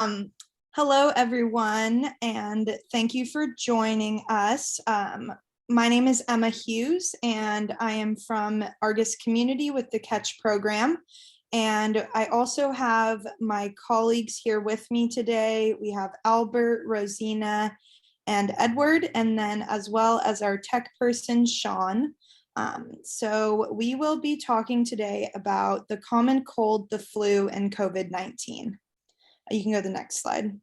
Um, Hello, everyone, and thank you for joining us. My name is Emma Hughes, and I am from Argus Community with the C.A.T.C.H Program. And I also have my colleagues here with me today. We have Albert, Rosina, and Edward, and then as well as our tech person, Sean. So we will be talking today about the common cold, the flu, and COVID-19. You can go to the next slide.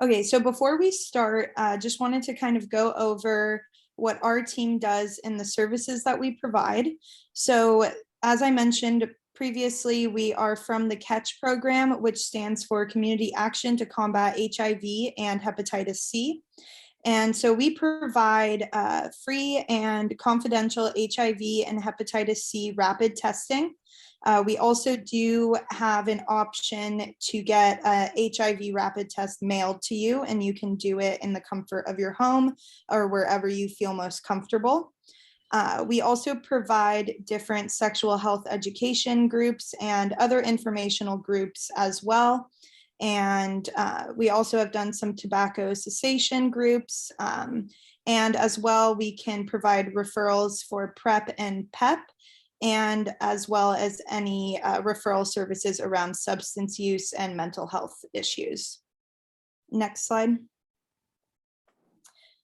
Okay, so before we start, just wanted to kind of go over what our team does and the services that we provide. So as I mentioned previously, we are from the C.A.T.C.H Program, which stands for Community Action to Combat HIV and Hepatitis C. And so we provide free and confidential HIV and hepatitis C rapid testing. We also do have an option to get a HIV rapid test mailed to you, and you can do it in the comfort of your home or wherever you feel most comfortable. We also provide different sexual health education groups and other informational groups as well. And we also have done some tobacco cessation groups. And as well, we can provide referrals for PrEP and PEP, and as well as any referral services around substance use and mental health issues. Next slide.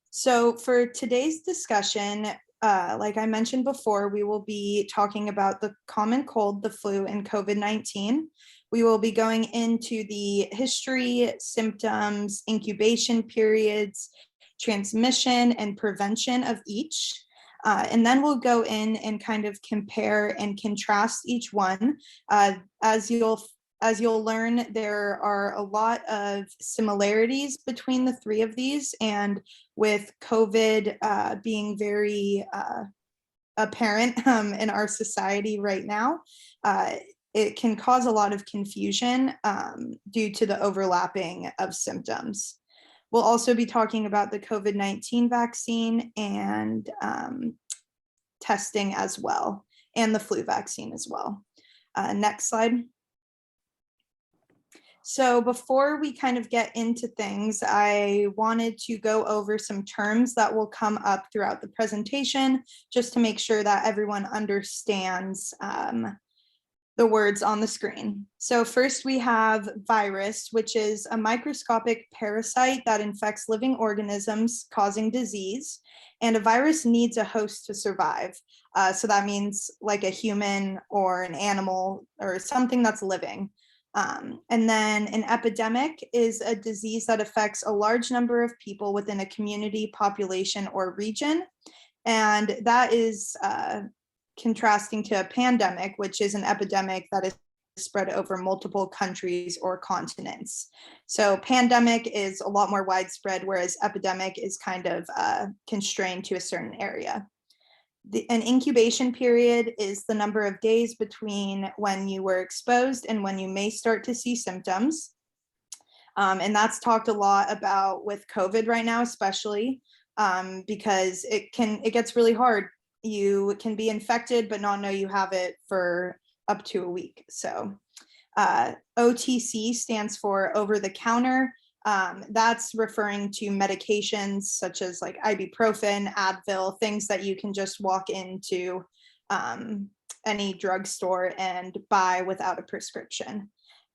So for today's discussion, like I mentioned before, we will be talking about the common cold, the flu, and COVID-19. We will be going into the history, symptoms, incubation periods, transmission, and prevention of each. And then we'll go in and kind of compare and contrast each one. As you'll learn, there are a lot of similarities between the three of these, and with COVID being very apparent in our society right now, it can cause a lot of confusion due to the overlapping of symptoms. We'll also be talking about the COVID-19 vaccine and testing as well, and the flu vaccine as well. Next slide. So before we kind of get into things, I wanted to go over some terms that will come up throughout the presentation, just to make sure that everyone understands the words on the screen. So first we have virus, which is a microscopic parasite that infects living organisms causing disease. And a virus needs a host to survive. So that means like a human or an animal or something that's living. And then an epidemic is a disease that affects a large number of people within a community, population, or region. And that is contrasting to a pandemic, which is an epidemic that is spread over multiple countries or continents. So pandemic is a lot more widespread, whereas epidemic is kind of constrained to a certain area. An incubation period is the number of days between when you were exposed and when you may start to see symptoms. And that's talked a lot about with COVID right now, especially because it gets really hard. You can be infected but not know you have it for up to a week. So OTC stands for over the counter. That's referring to medications such as like ibuprofen, Advil, things that you can just walk into any drugstore and buy without a prescription.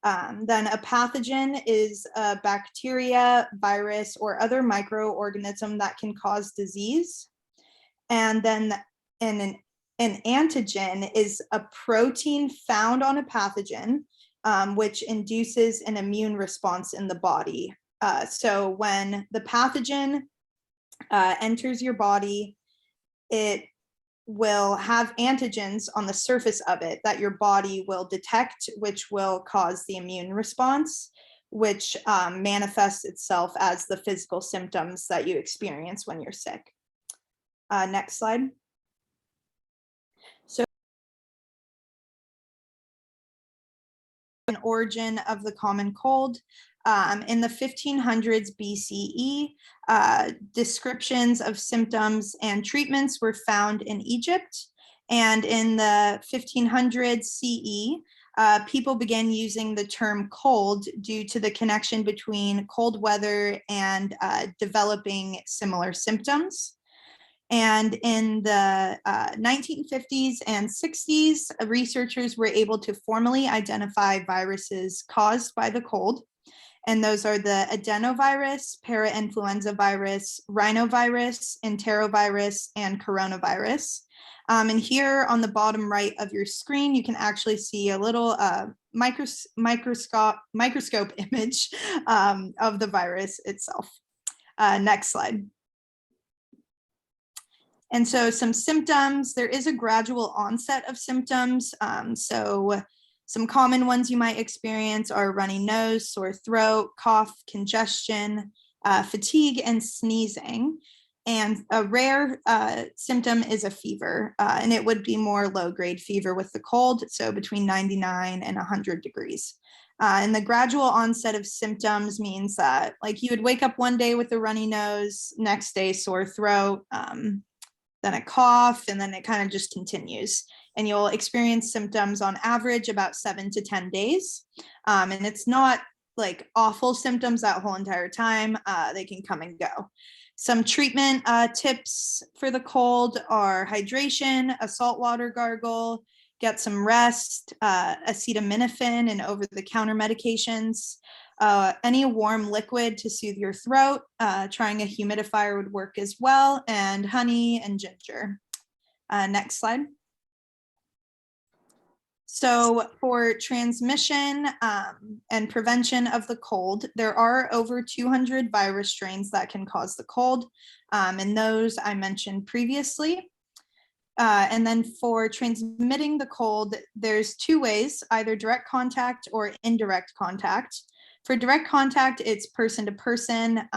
Then a pathogen is a bacteria, virus, or other microorganism that can cause disease. And then an antigen is a protein found on a pathogen, which induces an immune response in the body. So when the pathogen enters your body, it will have antigens on the surface of it that your body will detect, which will cause the immune response, which manifests itself as the physical symptoms that you experience when you're sick. Next slide. So an origin of the common cold. In the 1500s BCE, descriptions of symptoms and treatments were found in Egypt. And in the 1500s CE, people began using the term cold due to the connection between cold weather and developing similar symptoms. And in the 1950s and 60s, researchers were able to formally identify viruses caused by the cold. And those are the adenovirus, parainfluenza virus, rhinovirus, enterovirus, and coronavirus. And here on the bottom right of your screen, you can actually see a little microscope image of the virus itself. Next slide. And so some symptoms, there is a gradual onset of symptoms. So some common ones you might experience are runny nose, sore throat, cough, congestion, fatigue, and sneezing. And a rare symptom is a fever, and it would be more low-grade fever with the cold, so between 99 and 100 degrees. And the gradual onset of symptoms means that, like, you would wake up one day with a runny nose, next day sore throat, then a cough, and then it kind of just continues. And you'll experience symptoms on average about 7 to 10 days. And it's not like awful symptoms that whole entire time. They can come and go. Some treatment tips for the cold are hydration, a saltwater gargle, get some rest, acetaminophen and over-the-counter medications, any warm liquid to soothe your throat. Trying a humidifier would work as well, and honey and ginger. Next slide. So for transmission and prevention of the cold, there are over 200 virus strains that can cause the cold, and those I mentioned previously. And then for transmitting the cold, there's two ways, either direct contact or indirect contact. For direct contact, it's person to person,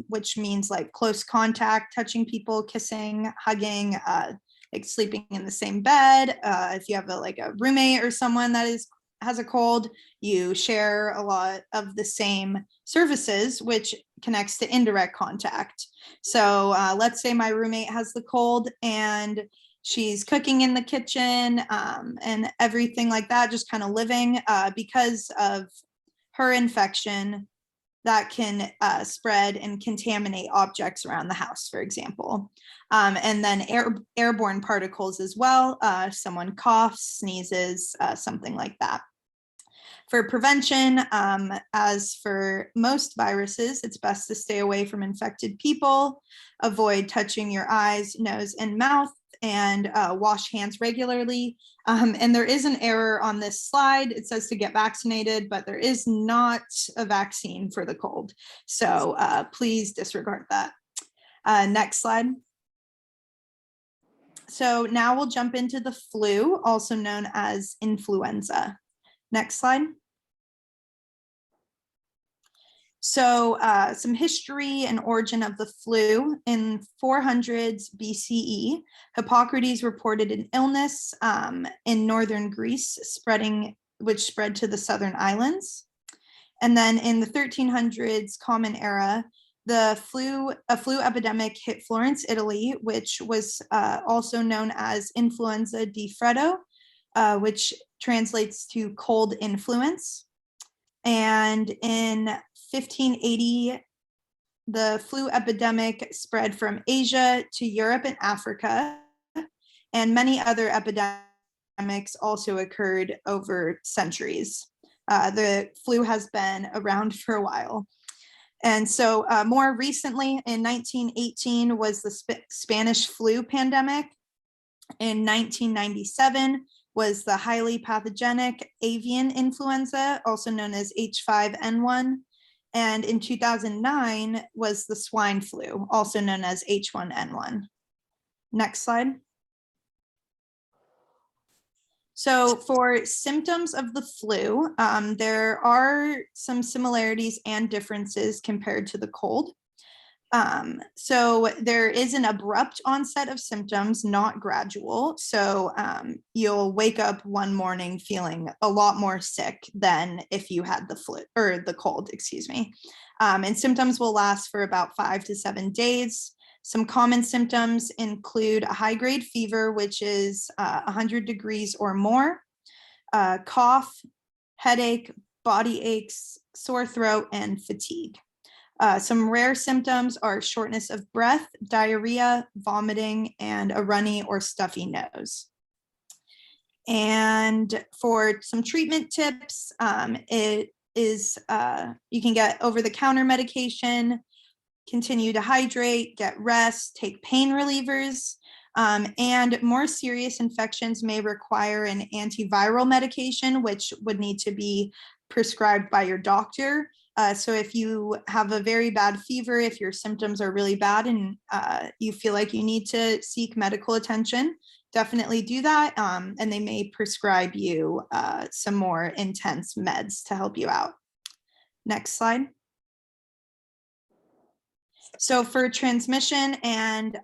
which means like close contact, touching people, kissing, hugging, like sleeping in the same bed. If you have a roommate or someone that has a cold, you share a lot of the same services, which connects to indirect contact. So let's say my roommate has the cold and she's cooking in the kitchen and everything like that, just kind of living because of her infection that can spread and contaminate objects around the house, for example. And then airborne particles as well. Someone coughs, sneezes, something like that. For prevention, as for most viruses, it's best to stay away from infected people, avoid touching your eyes, nose, and mouth, and wash hands regularly. And there is an error on this slide. It says to get vaccinated, but there is not a vaccine for the cold. So please disregard that. Next slide. So now we'll jump into the flu, also known as influenza. Next slide. So some history and origin of the flu. In 400s BCE, Hippocrates reported an illness in northern Greece which spread to the southern islands. And then in the 1300s Common Era, a flu epidemic hit Florence, Italy, which was also known as influenza di freddo, which translates to cold influence. And in 1580, the flu epidemic spread from Asia to Europe and Africa, and many other epidemics also occurred over centuries. The flu has been around for a while. And so more recently, in 1918, was the Spanish flu pandemic. In 1997, was the highly pathogenic avian influenza, also known as H5N1. And in 2009 was the swine flu, also known as H1N1. Next slide. So for symptoms of the flu, there are some similarities and differences compared to the cold. So there is an abrupt onset of symptoms, not gradual. So you'll wake up one morning feeling a lot more sick than if you had the flu or the cold, excuse me. And symptoms will last for about 5 to 7 days. Some common symptoms include a high-grade fever, which is 100 degrees or more, cough, headache, body aches, sore throat, and fatigue. Some rare symptoms are shortness of breath, diarrhea, vomiting, and a runny or stuffy nose. And for some treatment tips, it is you can get over-the-counter medication, continue to hydrate, get rest, take pain relievers, and more serious infections may require an antiviral medication, which would need to be prescribed by your doctor. So if you have a very bad fever, if your symptoms are really bad and you feel like you need to seek medical attention, definitely do that. And they may prescribe you some more intense meds to help you out. Next slide. So for transmission and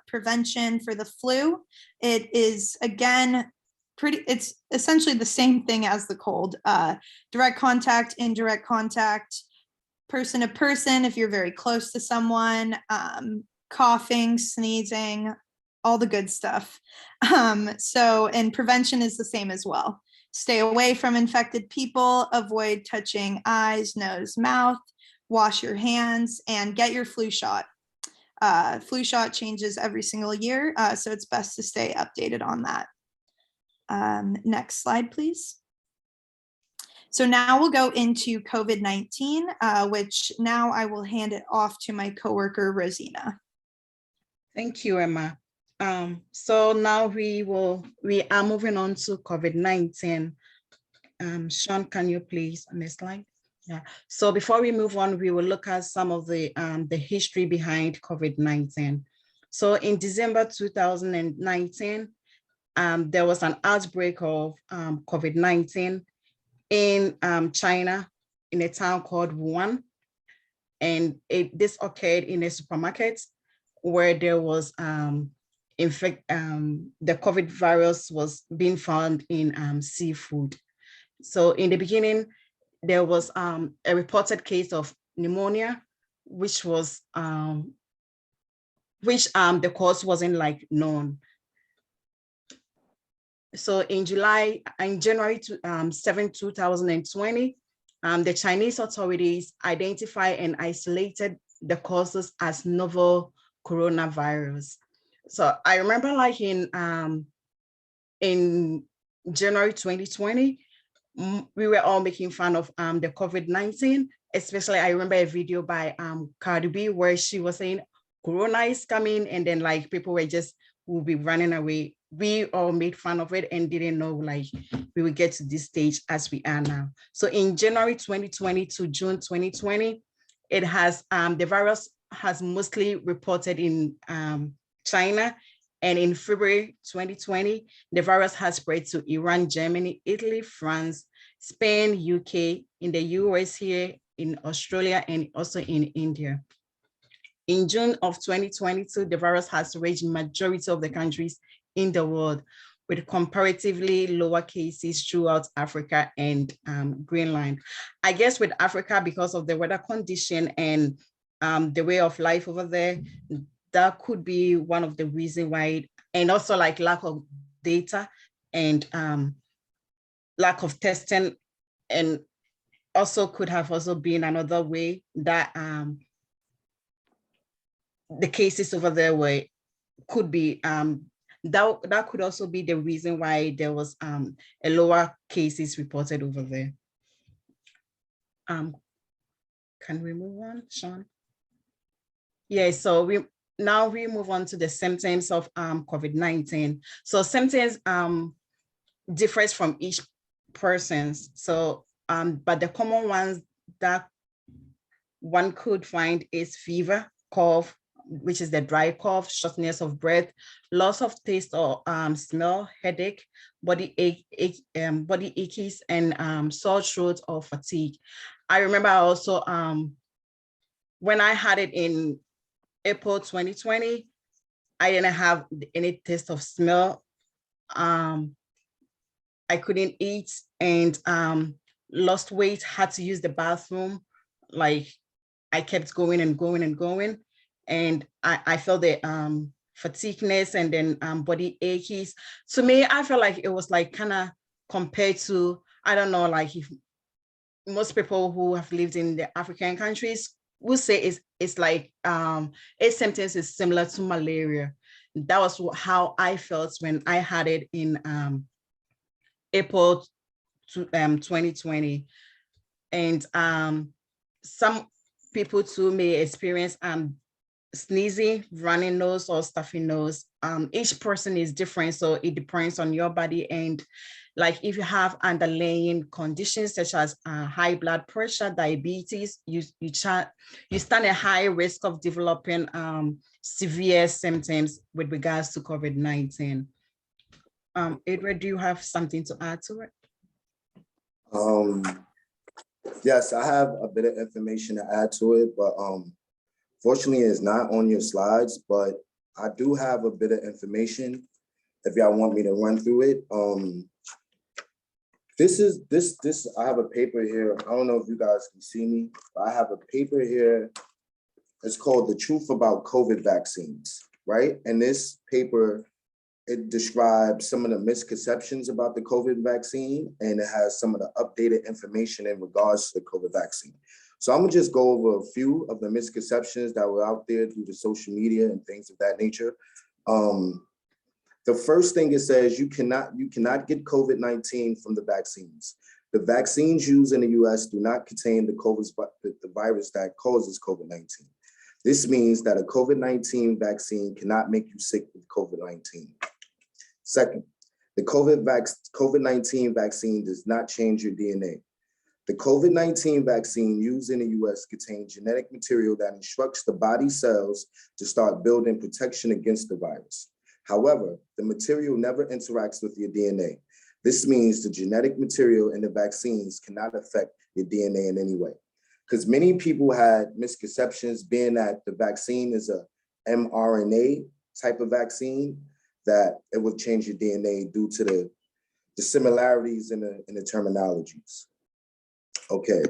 prevention for the flu, it is, again, it's essentially the same thing as the cold. Direct contact, indirect contact, person to person, if you're very close to someone, coughing, sneezing, all the good stuff. And prevention is the same as well. Stay away from infected people, avoid touching eyes, nose, mouth, wash your hands, and get your flu shot. Flu shot changes every single year, so it's best to stay updated on that. Next slide, please. So now we'll go into COVID-19, which now I will hand it off to my coworker, Rosina. Thank you, Emma. So now we are moving on to COVID-19. Sean, can you please on this slide? Yeah. So before we move on, we will look at some of the history behind COVID-19. So in December 2019, there was an outbreak of COVID-19 in China, in a town called Wuhan, and this occurred in a supermarket where there was the COVID virus was being found in seafood. So in the beginning, there was a reported case of pneumonia, which was the cause wasn't known. So in January 7, 2020, the Chinese authorities identified and isolated the causes as novel coronavirus. So I remember in January 2020, we were all making fun of the COVID-19, especially I remember a video by Cardi B where she was saying, Corona is coming, and then people will be running away. We all made fun of it and didn't know we would get to this stage as we are now. So in January 2020 to June 2020, it has the virus has mostly reported in China. And in February 2020, the virus has spread to Iran, Germany, Italy, France, Spain, UK, in the US here, in Australia, and also in India. In June of 2022, the virus has reached majority of the countries in the world, with comparatively lower cases throughout Africa and Greenland. I guess with Africa, because of the weather condition and the way of life over there, that could be one of the reasons why, and also lack of data and lack of testing, and also could have also been another way that the cases over there could be that could also be the reason why there was a lower cases reported over there. Can we move on, Sean? Yeah, so now we move on to the symptoms of COVID-19. So symptoms differs from each person. So, but the common ones that one could find is fever, cough, which is the dry cough, shortness of breath, loss of taste or smell, headache, body aches, and sore throat or fatigue. I remember also when I had it in April 2020, I didn't have any taste of smell. I couldn't eat and lost weight, had to use the bathroom. I kept going and going and going. and I felt the fatigueness and then body aches. To me, I felt like it was like kind of compared to, I don't know, like if most people who have lived in the African countries would say it's like its symptoms is similar to malaria. That was how I felt when I had it in April 2020. And some people too may experience sneezing, running nose, or stuffy nose. Each person is different, so it depends on your body. And like if you have underlying conditions such as high blood pressure, diabetes, you stand a high risk of developing severe symptoms with regards to COVID-19. Edward, do you have something to add to it? Yes, I have a bit of information to add to it, but fortunately it's not on your slides, but I do have a bit of information if y'all want me to run through it. I have a paper here. I don't know if you guys can see me, but I have a paper here. It's called The Truth About COVID Vaccines, right? And this paper, it describes some of the misconceptions about the COVID vaccine, and it has some of the updated information in regards to the COVID vaccine. So I'm gonna just go over a few of the misconceptions that were out there through the social media and things of that nature. The first thing it says, you cannot get COVID-19 from the vaccines. The vaccines used in the US do not contain the virus that causes COVID-19. This means that a COVID-19 vaccine cannot make you sick with COVID-19. Second, the COVID-19 vaccine does not change your DNA. The COVID-19 vaccine used in the US contains genetic material that instructs the body cells to start building protection against the virus. However, the material never interacts with your DNA. This means the genetic material in the vaccines cannot affect your DNA in any way. Because many people had misconceptions being that the vaccine is a mRNA type of vaccine, that it would change your DNA due to the similarities in the terminologies. Okay.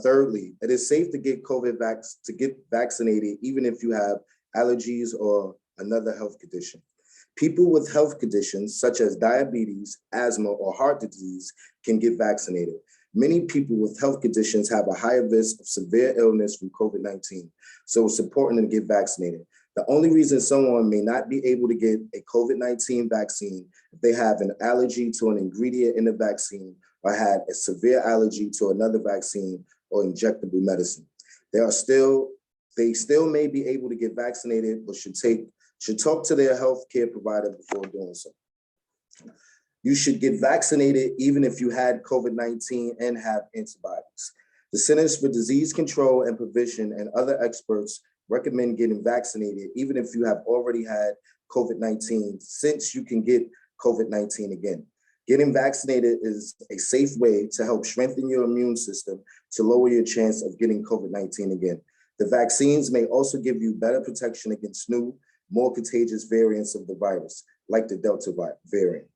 Thirdly, it is safe to get vaccinated even if you have allergies or another health condition. People with health conditions such as diabetes, asthma, or heart disease can get vaccinated. Many people with health conditions have a higher risk of severe illness from COVID-19, so it's important to get vaccinated. The only reason someone may not be able to get a COVID-19 vaccine if they have an allergy to an ingredient in the vaccine or had a severe allergy to another vaccine or injectable medicine. They still may be able to get vaccinated, but should talk to their healthcare provider before doing so. You should get vaccinated even if you had COVID-19 and have antibodies. The Centers for Disease Control and Prevention and other experts recommend getting vaccinated even if you have already had COVID-19, since you can get COVID-19 again. Getting vaccinated is a safe way to help strengthen your immune system to lower your chance of getting COVID-19 again. The vaccines may also give you better protection against new, more contagious variants of the virus, like the Delta variant.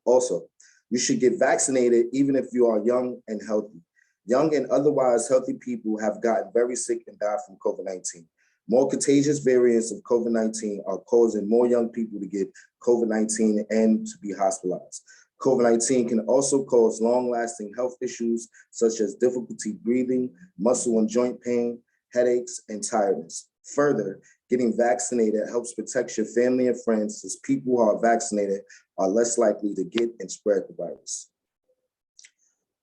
Also, you should get vaccinated even if you are young and healthy. Young and otherwise healthy people have gotten very sick and died from COVID-19. More contagious variants of COVID-19 are causing more young people to get COVID-19 and to be hospitalized. COVID-19 can also cause long-lasting health issues such as difficulty breathing, muscle and joint pain, headaches, and tiredness. Further, getting vaccinated helps protect your family and friends, as people who are vaccinated are less likely to get and spread the virus.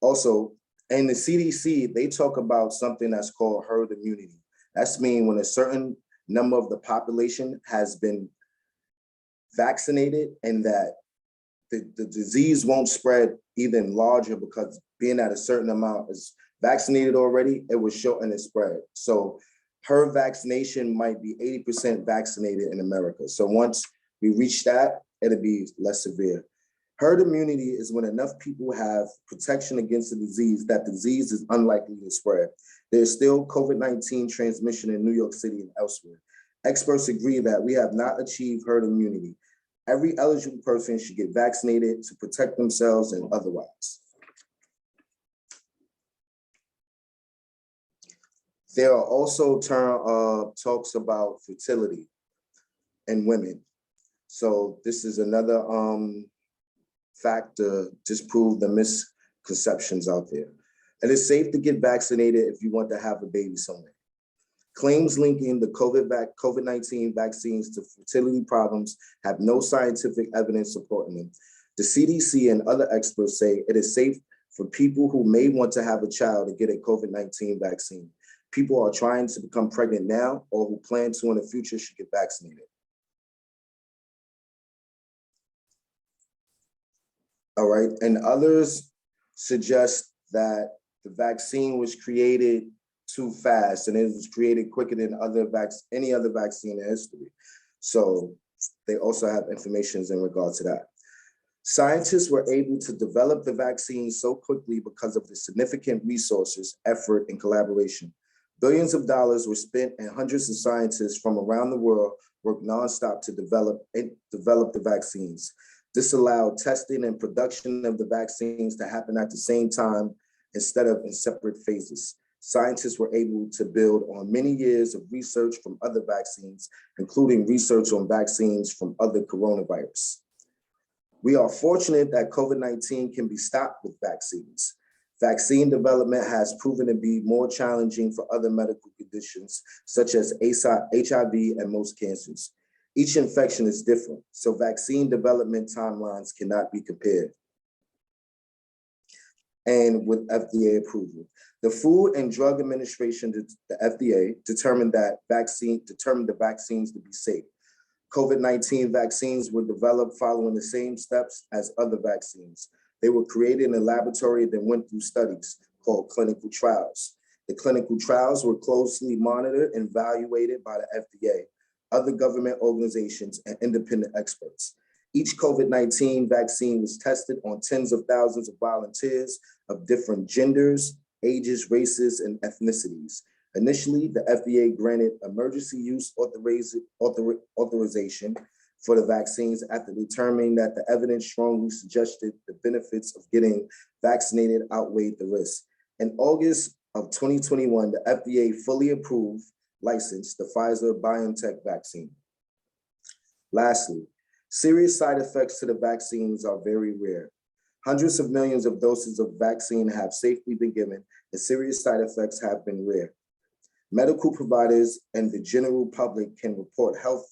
Also, in the CDC, they talk about something that's called herd immunity. That's mean when a certain number of the population has been vaccinated and that the disease won't spread even larger, because being at a certain amount is vaccinated already, it will shorten its spread. So herd vaccination might be 80% vaccinated in America. So once we reach that, it'll be less severe. Herd immunity is when enough people have protection against the disease that the disease is unlikely to spread. There's still COVID-19 transmission in New York City and elsewhere. Experts agree that we have not achieved herd immunity. Every eligible person should get vaccinated to protect themselves and otherwise. There are also talks about fertility in women. So this is another fact to disprove the misconceptions out there. It is safe to get vaccinated if you want to have a baby somewhere. Claims linking the COVID-19 vaccines to fertility problems have no scientific evidence supporting them. The CDC and other experts say it is safe for people who may want to have a child to get a COVID-19 vaccine. People are trying to become pregnant now or who plan to in the future should get vaccinated. All right, and others suggest that the vaccine was created too fast and it was created quicker than any other vaccine in history. So they also have information in regard to that. Scientists were able to develop the vaccine so quickly because of the significant resources, effort, and collaboration. Billions of dollars were spent and hundreds of scientists from around the world worked nonstop to develop the vaccines. This allowed testing and production of the vaccines to happen at the same time instead of in separate phases. Scientists were able to build on many years of research from other vaccines, including research on vaccines from other coronavirus. We are fortunate that COVID-19 can be stopped with vaccines. Vaccine development has proven to be more challenging for other medical conditions, such as HIV and most cancers. Each infection is different, so vaccine development timelines cannot be compared. And with FDA approval, the Food and Drug Administration, the FDA, determined the vaccines to be safe. COVID-19 vaccines were developed following the same steps as other vaccines. They were created in a laboratory that went through studies called clinical trials. The clinical trials were closely monitored and evaluated by the FDA, other government organizations, and independent experts. Each COVID-19 vaccine was tested on tens of thousands of volunteers of different genders, ages, races, and ethnicities. Initially, the FDA granted emergency use authorization for the vaccines after determining that the evidence strongly suggested the benefits of getting vaccinated outweighed the risk. In August of 2021, the FDA fully licensed the Pfizer-BioNTech vaccine. Lastly, serious side effects to the vaccines are very rare. Hundreds of millions of doses of vaccine have safely been given, and serious side effects have been rare. Medical providers and the general public can report health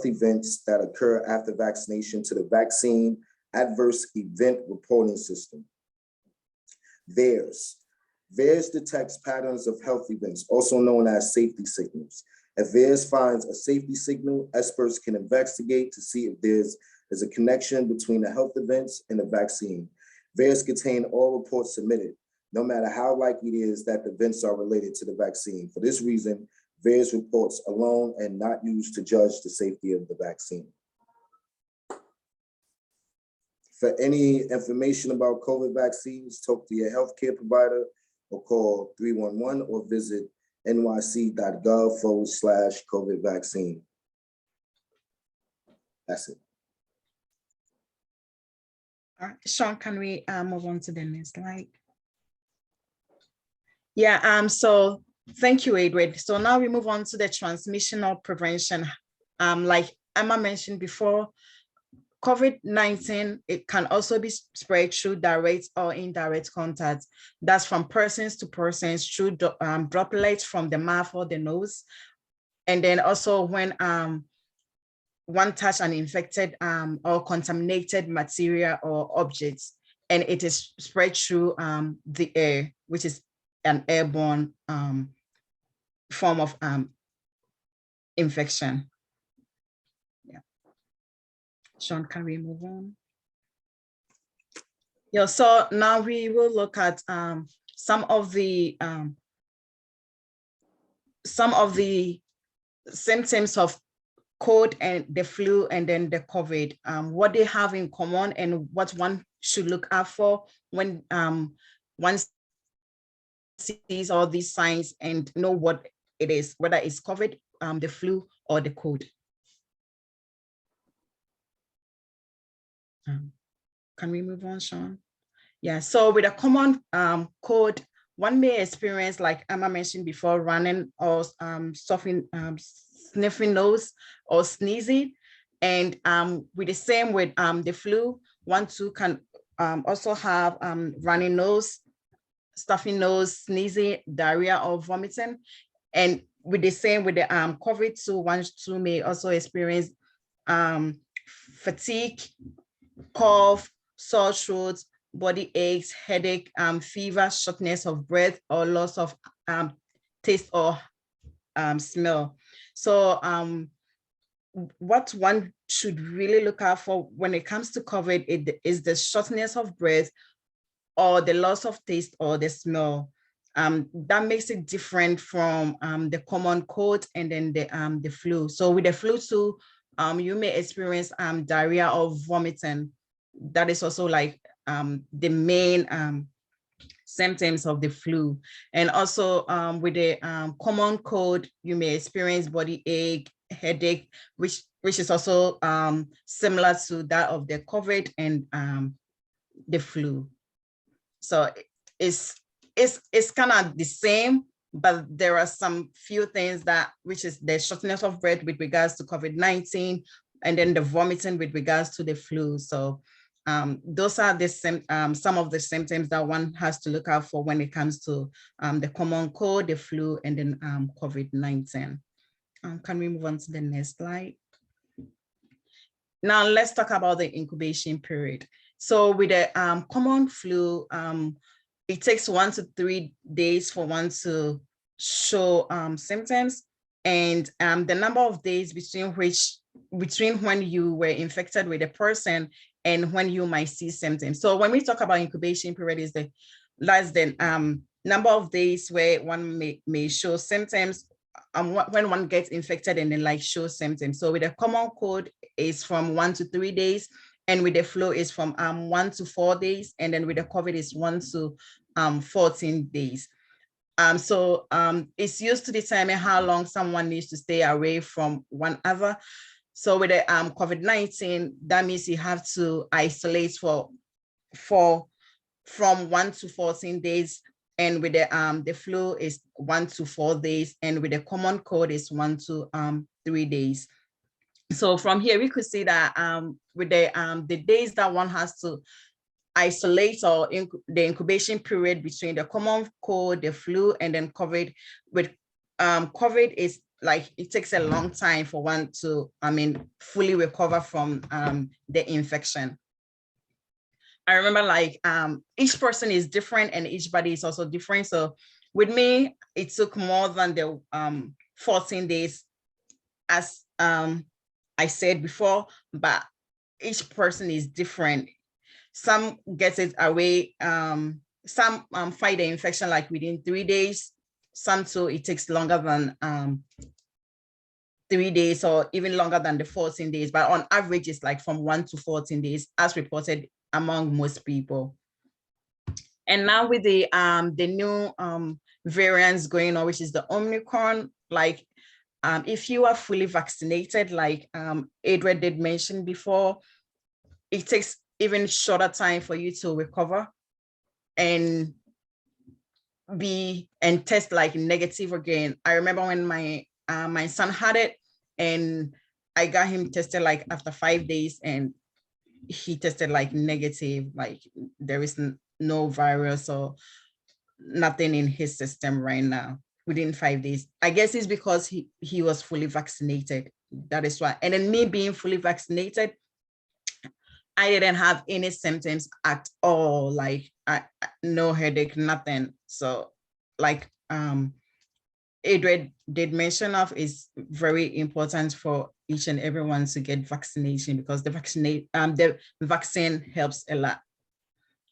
events that occur after vaccination to the Vaccine Adverse Event Reporting System. VAERS detects patterns of health events, also known as safety signals. If VAERS finds a safety signal, experts can investigate to see if there's a connection between the health events and the vaccine. VAERS contain all reports submitted, no matter how likely it is that the events are related to the vaccine. For this reason, VAERS reports alone and not used to judge the safety of the vaccine. For any information about COVID vaccines, talk to your healthcare provider or call 311 or visit nyc.gov/COVID vaccine. That's it. All right, Sean, can we move on to the next slide? Yeah, so thank you, Edward. So now we move on to the transmissional prevention. Like Emma mentioned before, COVID-19, it can also be spread through direct or indirect contact. That's from persons to persons through droplets from the mouth or the nose. And then also when one touch an infected or contaminated material or objects, and it is spread through the air, which is an airborne form of infection. Yeah. Sean, can we move on? Yeah, so now we will look at some of the symptoms of cold and the flu and then the COVID, what they have in common and what one should look out for when one sees all these signs and know what it is, whether it's COVID, the flu, or the cold. Can we move on, Sean? Yeah, so with a common cold one may experience, like Emma mentioned before, running or sniffing nose or sneezing. And with the same with the flu, one too can also have running nose, stuffy nose, sneezing, diarrhea, or vomiting. And with the same with the COVID, so one too may also experience fatigue, cough, sore throat, body aches, headache, fever, shortness of breath, or loss of taste or smell. So what one should really look out for when it comes to COVID, it is the shortness of breath or the loss of taste or the smell. That makes it different from the common cold and then the flu. So with the flu too, you may experience diarrhea or vomiting. That is also like the main symptoms of the flu. And also with the common cold, you may experience body ache, headache, which is also similar to that of the COVID and the flu. So it's kind of the same, but there are some few things that, which is the shortness of breath with regards to COVID-19, and then the vomiting with regards to the flu. So those are the some of the symptoms that one has to look out for when it comes to the common cold, the flu, and then COVID-19. Can we move on to the next slide? Now let's talk about the incubation period. So with the common flu, it takes 1 to 3 days for one to show symptoms, and the number of days between when you were infected with a person and when you might see symptoms. So when we talk about incubation period, is that's the number of days where one may show symptoms when one gets infected and then like show symptoms. So with a common cold is from 1 to 3 days, and with the flu is from 1 to 4 days, and then with the COVID is 1 to 14 days. So it's used to determine how long someone needs to stay away from one another. So with the COVID-19, that means you have to isolate from 1 to 14 days. And with the flu is 1 to 4 days. And with the common cold is 1 to 3 days. So from here, we could see that with the days that one has to isolate, or the incubation period between the common cold, the flu, and then COVID. With COVID is like, it takes a long time for one to, fully recover from the infection. I remember like each person is different and each body is also different. So with me, it took more than the 14 days, as I said before, but each person is different. Some get it away, some fight the infection like within 3 days. Some too, it takes longer than 3 days, or even longer than the 14 days. But on average, it's like from 1 to 14 days, as reported among most people. And now with the new variants going on, which is the Omicron, like if you are fully vaccinated, like Adrian did mention before, it takes even shorter time for you to recover and test like negative again. I remember when my son had it, and I got him tested like after 5 days, and he tested like negative, like there is no virus or nothing in his system right now within 5 days. I guess it's because he was fully vaccinated. That is why. And then me being fully vaccinated, I didn't have any symptoms at all, like no headache, nothing. So like Adrian did mention of, is very important for each and everyone to get vaccination, because the vaccine helps a lot.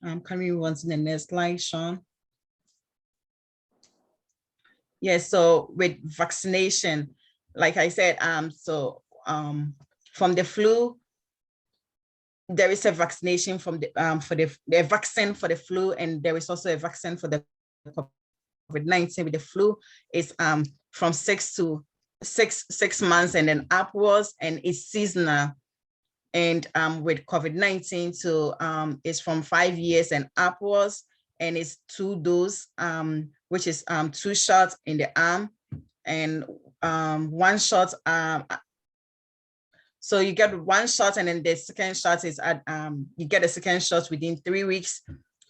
Can we move on to the next slide, Sean? Yes, so with vaccination, like I said, from the flu, there is a vaccination from the vaccine for the flu, and there is also a vaccine for the COVID-19. With the flu, it's from 6 months and then upwards, and it's seasonal. And with COVID-19 it's from 5 years and upwards, and it's 2 doses, which is 2 shots in the arm and 1 shot. So you get 1 shot, and then the second shot is at you get a second shot within 3 weeks,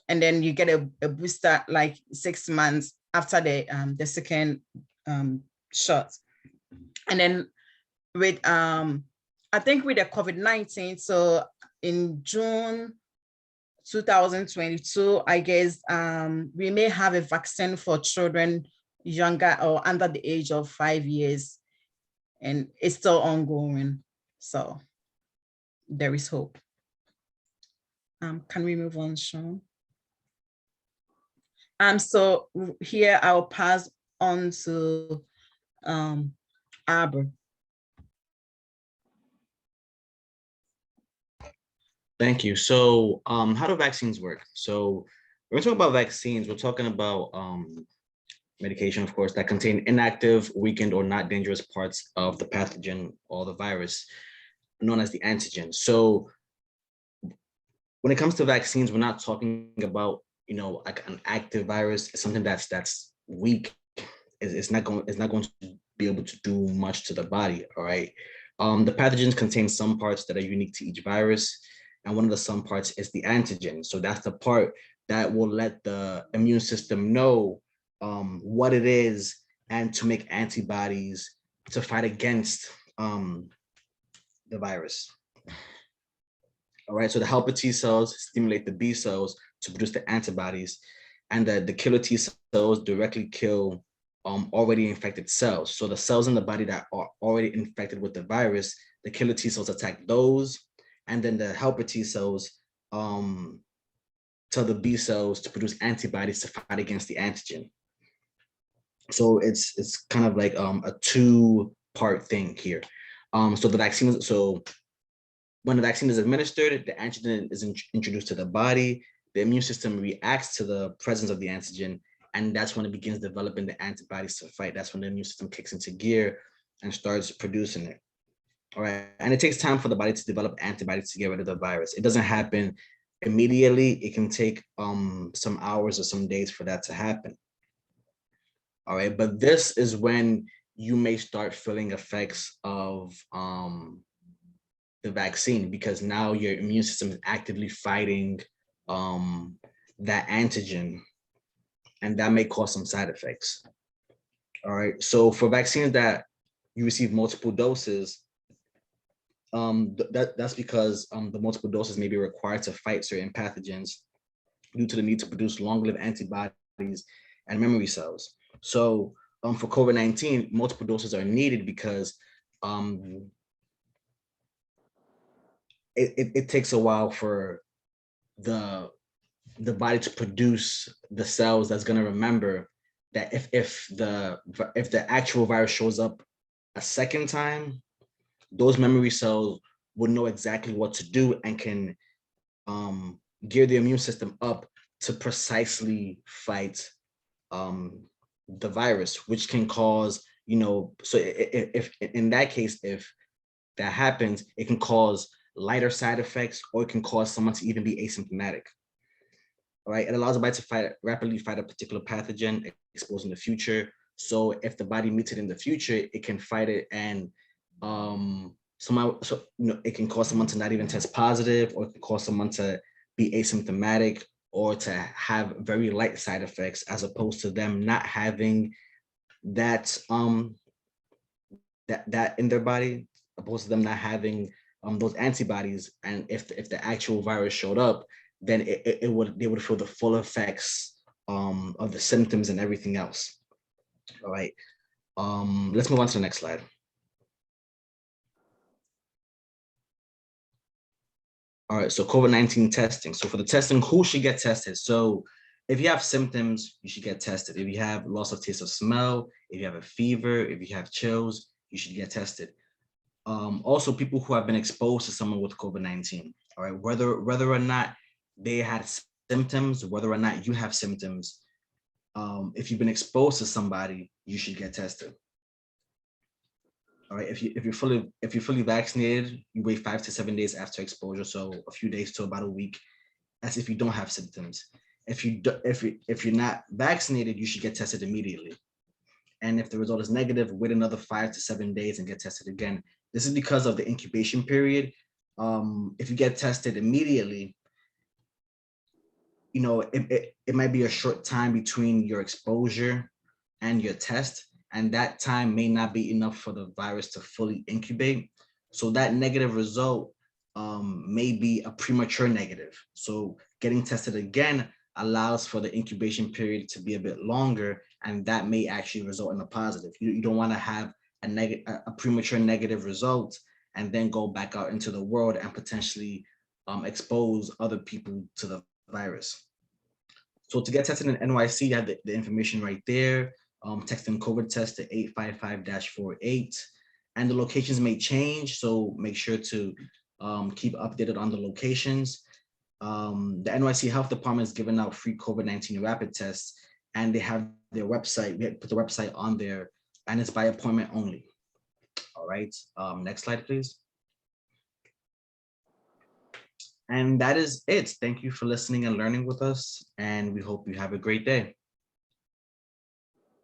and then you get a booster like 6 months after the second shot. And then with I think with the COVID-19, so in June 2022, I guess we may have a vaccine for children younger or under the age of 5 years, and it's still ongoing. So there is hope. Can we move on, Sean? So here I'll pass on to Aber. Thank you. So how do vaccines work? So when we talk about vaccines, we're talking about medication, of course, that contain inactive, weakened, or not dangerous parts of the pathogen or the virus, known as the antigen. So when it comes to vaccines, we're not talking about, like an active virus. It's something that's weak. It's not going to be able to do much to the body. All right. The pathogens contain some parts that are unique to each virus, and one of the some parts is the antigen. So that's the part that will let the immune system know what it is and to make antibodies to fight against the virus. All right, so the helper T cells stimulate the B cells to produce the antibodies, and the killer T cells directly kill already infected cells. So the cells in the body that are already infected with the virus, the killer T cells attack those, and then the helper T cells tell the B cells to produce antibodies to fight against the antigen. So it's kind of like a 2-part thing here. So the vaccine, so when the vaccine is administered, the antigen is introduced to the body. The immune system reacts to the presence of the antigen, and that's when it begins developing the antibodies to fight. That's when the immune system kicks into gear and starts producing it. All right, and it takes time for the body to develop antibodies to get rid of the virus. It doesn't happen immediately. It can take some hours or some days for that to happen. All right, but this is when you may start feeling effects of the vaccine, because now your immune system is actively fighting that antigen, and that may cause some side effects. All right, so for vaccines that you receive multiple doses, that's because the multiple doses may be required to fight certain pathogens due to the need to produce long-lived antibodies and memory cells. So for COVID-19, multiple doses are needed because it takes a while for the body to produce the cells that's going to remember that if the actual virus shows up a second time, those memory cells will know exactly what to do and can gear the immune system up to precisely fight the virus, which can cause, so if in that case, if that happens, it can cause lighter side effects, or it can cause someone to even be asymptomatic. All right, it allows the body to rapidly fight a particular pathogen exposed in the future. So if the body meets it in the future, it can fight it, and it can cause someone to not even test positive, or it can cause someone to be asymptomatic, or to have very light side effects, as opposed to them not having that that in their body, opposed to them not having those antibodies. And if the actual virus showed up, then they would feel the full effects of the symptoms and everything else. All right, let's move on to the next slide. All right, so COVID-19 testing. So for the testing, who should get tested? So if you have symptoms, you should get tested. If you have loss of taste or smell, if you have a fever, if you have chills, you should get tested. Also, people who have been exposed to someone with COVID-19, all right, whether or not they had symptoms, whether or not you have symptoms, if you've been exposed to somebody, you should get tested. All right, if you're fully vaccinated, you wait 5 to 7 days after exposure, so a few days to about a week. That's if you don't have symptoms. if you're not vaccinated, you should get tested immediately. And if the result is negative, wait another 5 to 7 days and get tested again. This is because of the incubation period. If you get tested immediately, it might be a short time between your exposure and your test, and that time may not be enough for the virus to fully incubate. So that negative result may be a premature negative. So getting tested again allows for the incubation period to be a bit longer, and that may actually result in a positive. You don't want to have a premature negative result and then go back out into the world and potentially expose other people to the virus. So to get tested in NYC, you have the information right there. Text in COVID test to 855-48. And the locations may change, so make sure to keep updated on the locations. The NYC Health Department is giving out free COVID-19 rapid tests, and they have their website. We put the website on there, and it's by appointment only. All right, next slide, please. And that is it. Thank you for listening and learning with us, and we hope you have a great day.